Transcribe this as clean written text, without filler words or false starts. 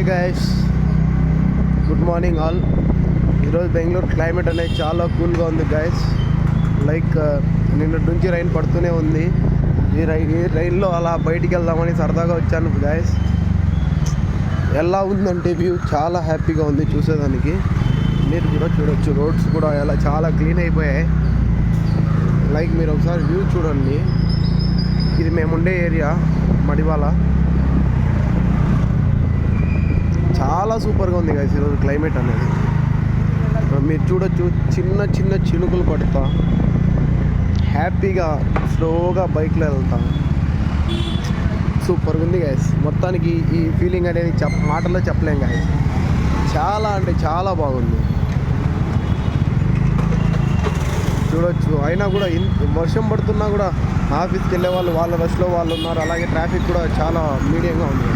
Guys, good morning all. ఈరోజు Bengaluru climate అనేది చాలా కూల్గా ఉంది గైస్. లైక్ నిన్నటి నుంచి రైన్ పడుతూనే ఉంది. ఈ రైన్లో అలా బయటికి వెళ్దామని సరదాగా వచ్చాను గైస్. ఎలా ఉందంటే వ్యూ చాలా హ్యాపీగా ఉంది చూసేదానికి. మీరు కూడా చూడొచ్చు, రోడ్స్ కూడా ఎలా చాలా క్లీన్ అయిపోయాయి. లైక్ మీరు ఒకసారి వ్యూ చూడండి. ఇది మేముండే ఏరియా మడివాల. చాలా సూపర్గా ఉంది గైస్ ఈరోజు క్లైమేట్ అనేది. మీరు చూడొచ్చు, చిన్న చిన్న చినుకులు పడతా హ్యాపీగా స్లోగా బైక్లో వెళ్తాం. సూపర్గా ఉంది గైస్. మొత్తానికి ఈ ఫీలింగ్ అనేది మాటల్లో చెప్పలేం గైస్. చాలా అంటే చాలా బాగుంది. చూడొచ్చు, అయినా కూడా వర్షం పడుతున్నా కూడా ఆఫీస్కి వెళ్ళే వాళ్ళు వాళ్ళ రష్లో వాళ్ళు ఉన్నారు. అలాగే ట్రాఫిక్ కూడా చాలా మీడియంగా ఉంది.